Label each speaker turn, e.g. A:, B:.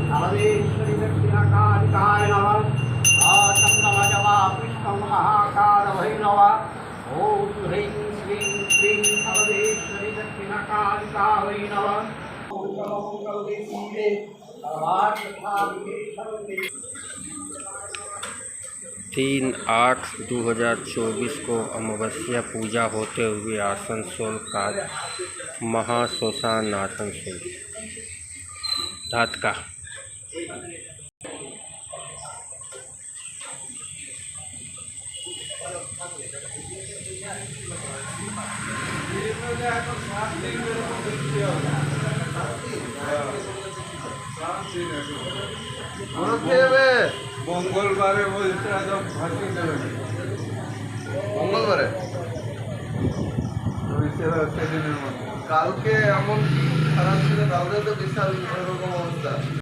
A: नमदेश्वरी दक्षिणकालिकाय नमः। आचं नमजवा पुष्पं महाकार भैरव। ॐ ह्रीं श्रीं क्रीं नमदेश्वरी दक्षिणकालिकाय नमः।
B: तीन 8/2024 को अमावस्या पूजा होते हुए आसनसोल का महाश्मशान आसनसोल धातका।
C: মঙ্গলবারে বলটা তো ফাঁকি দেবে
D: মঙ্গলবারে
C: সেদিনের মধ্যে
D: কালকে এমন খারাপ ছিল, কালকে তো বিশাল এরকম অবস্থা।